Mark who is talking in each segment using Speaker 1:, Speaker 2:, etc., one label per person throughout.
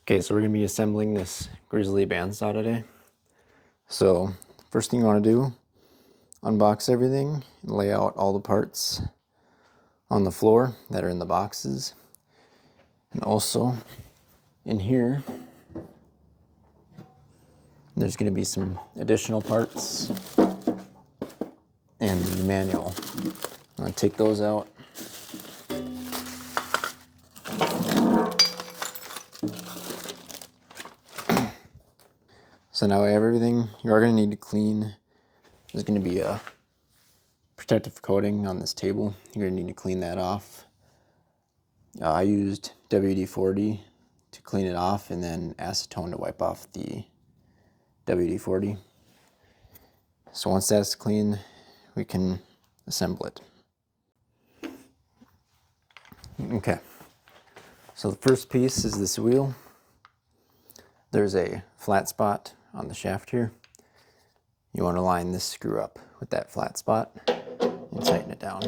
Speaker 1: Okay, so we're gonna be assembling this Grizzly Bandsaw today. So first thing you wanna do, unbox everything and lay out all the parts on the floor that are in the boxes. And also in here, there's gonna be some additional parts and the manual. I'm gonna take those out. So now I have everything. You are going to need to clean. There's going to be a protective coating on this table. You're going to need to clean that off. I used WD-40 to clean it off and then acetone to wipe off the WD-40. So once that's clean, we can assemble it. Okay, so the first piece is this wheel. There's a flat spot on the shaft here. You want to line this screw up with that flat spot and tighten it down.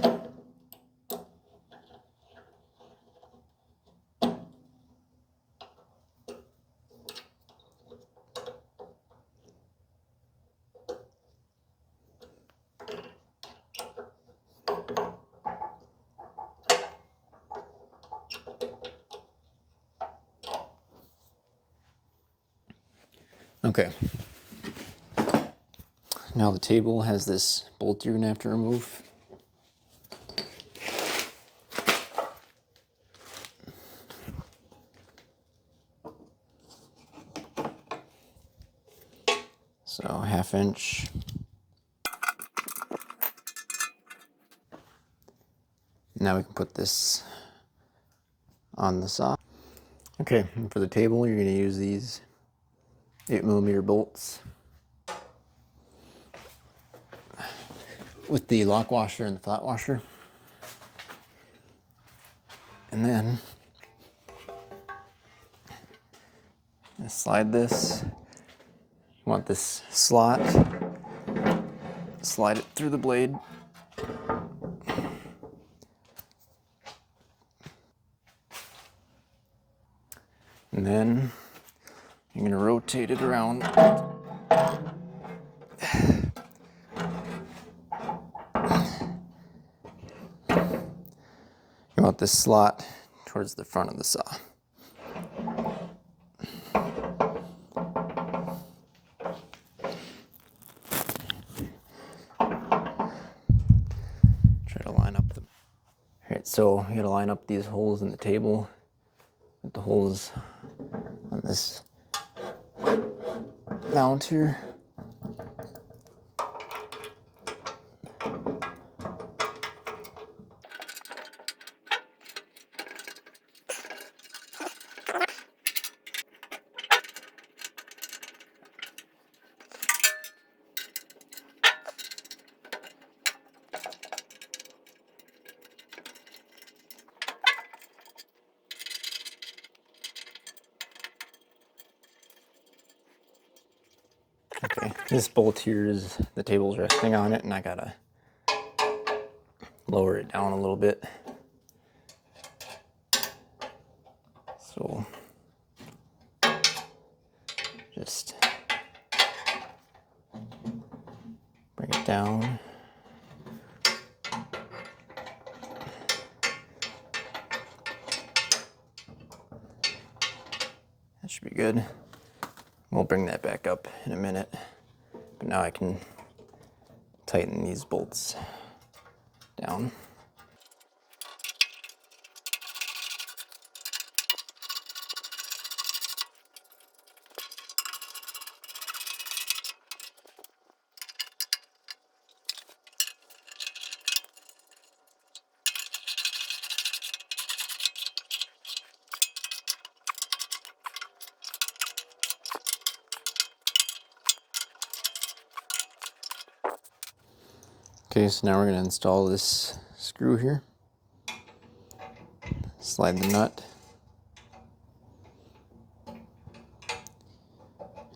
Speaker 1: Okay. Now the table has this bolt you're gonna have to remove. So 1/2 inch. Now we can put this on the saw. Okay, and for the table, you're gonna use these 8mm bolts with the lock washer and the flat washer. And then slide this. You want this slot. Slide it through the blade. And then you're going to rotate it around. You want this slot towards the front of the saw. Try to line up the... Alright, so you gotta line up these holes in the table with the holes on this mount here. Okay, this bolt here is the table's resting on it, and I gotta lower it down a little bit. So just bring it down. That should be good. We'll bring that back up in a minute. But now I can tighten these bolts down. Okay, so now we're going to install this screw here. Slide the nut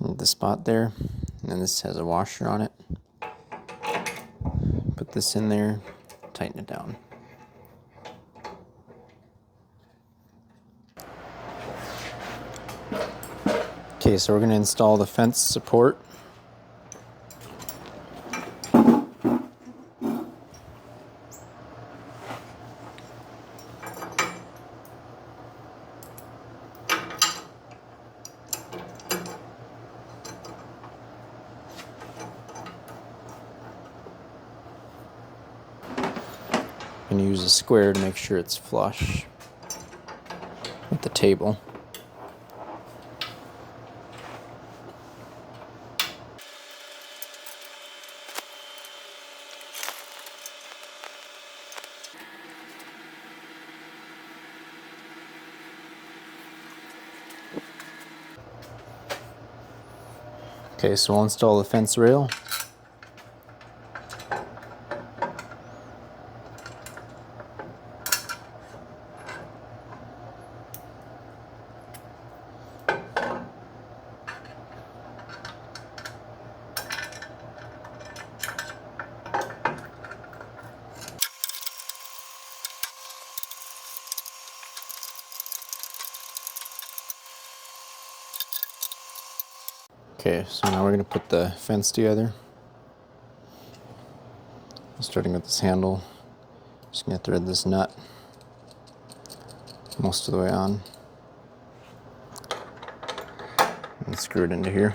Speaker 1: into the spot there, and then this has a washer on it. Put this in there, tighten it down. Okay, so we're going to install the fence support. I'm going to use a square to make sure it's flush with the table. Okay, so we'll install the fence rail. Okay, so now we're going to put the fence together. Starting with this handle, just going to thread this nut most of the way on and screw it into here.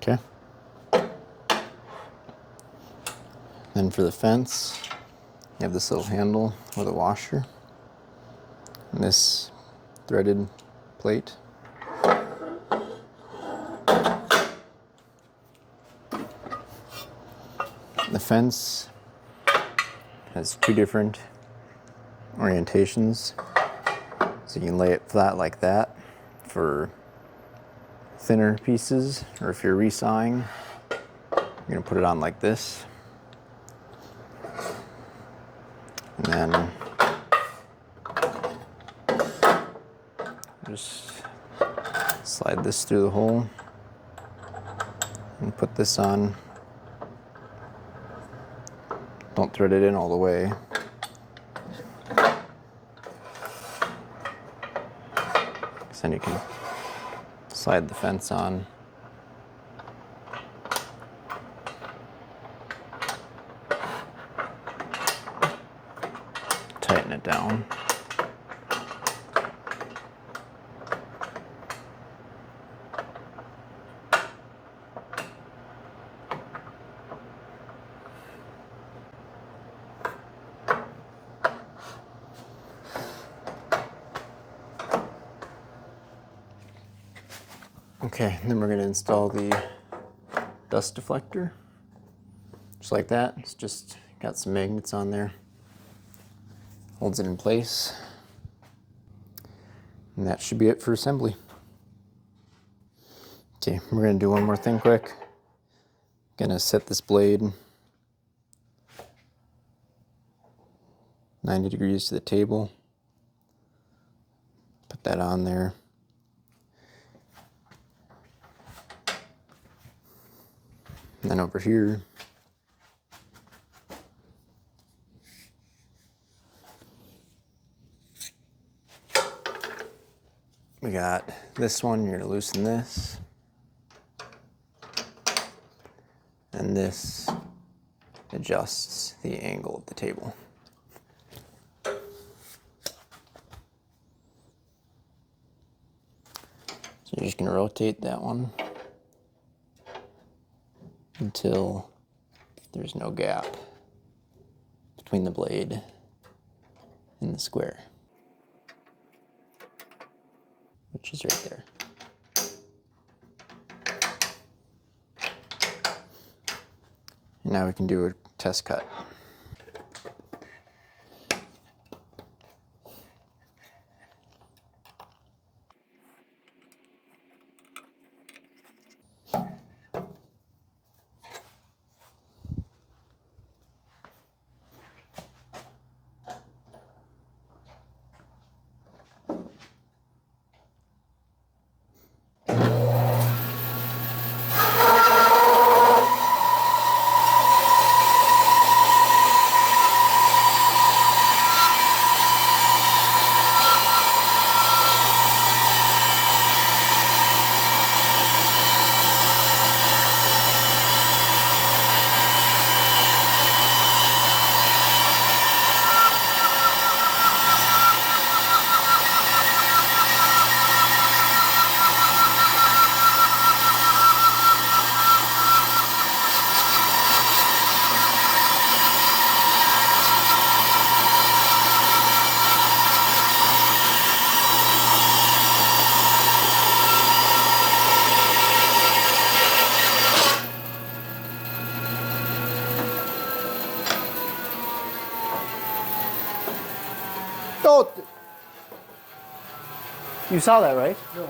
Speaker 1: Okay. Then for the fence, you have this little handle with a washer and this threaded plate. The fence has two different orientations, so you can lay it flat like that for thinner pieces, or if you're resawing, you're going to put it on like this. And then just slide this through the hole and put this on. Don't thread it in all the way. Because then you can slide the fence on. Tighten it down. Okay, then we're going to install the dust deflector. Just like that. It's just got some magnets on there. Holds it in place. And that should be it for assembly. Okay, we're going to do one more thing quick. Going to set this blade 90 degrees to the table. Put that on there. And then over here, we got this one. You're going to loosen this. And this adjusts the angle of the table. So you're just going to rotate that one until there's no gap between the blade and the square, which is right there. And now we can do a test cut.
Speaker 2: You saw that, right?
Speaker 3: No.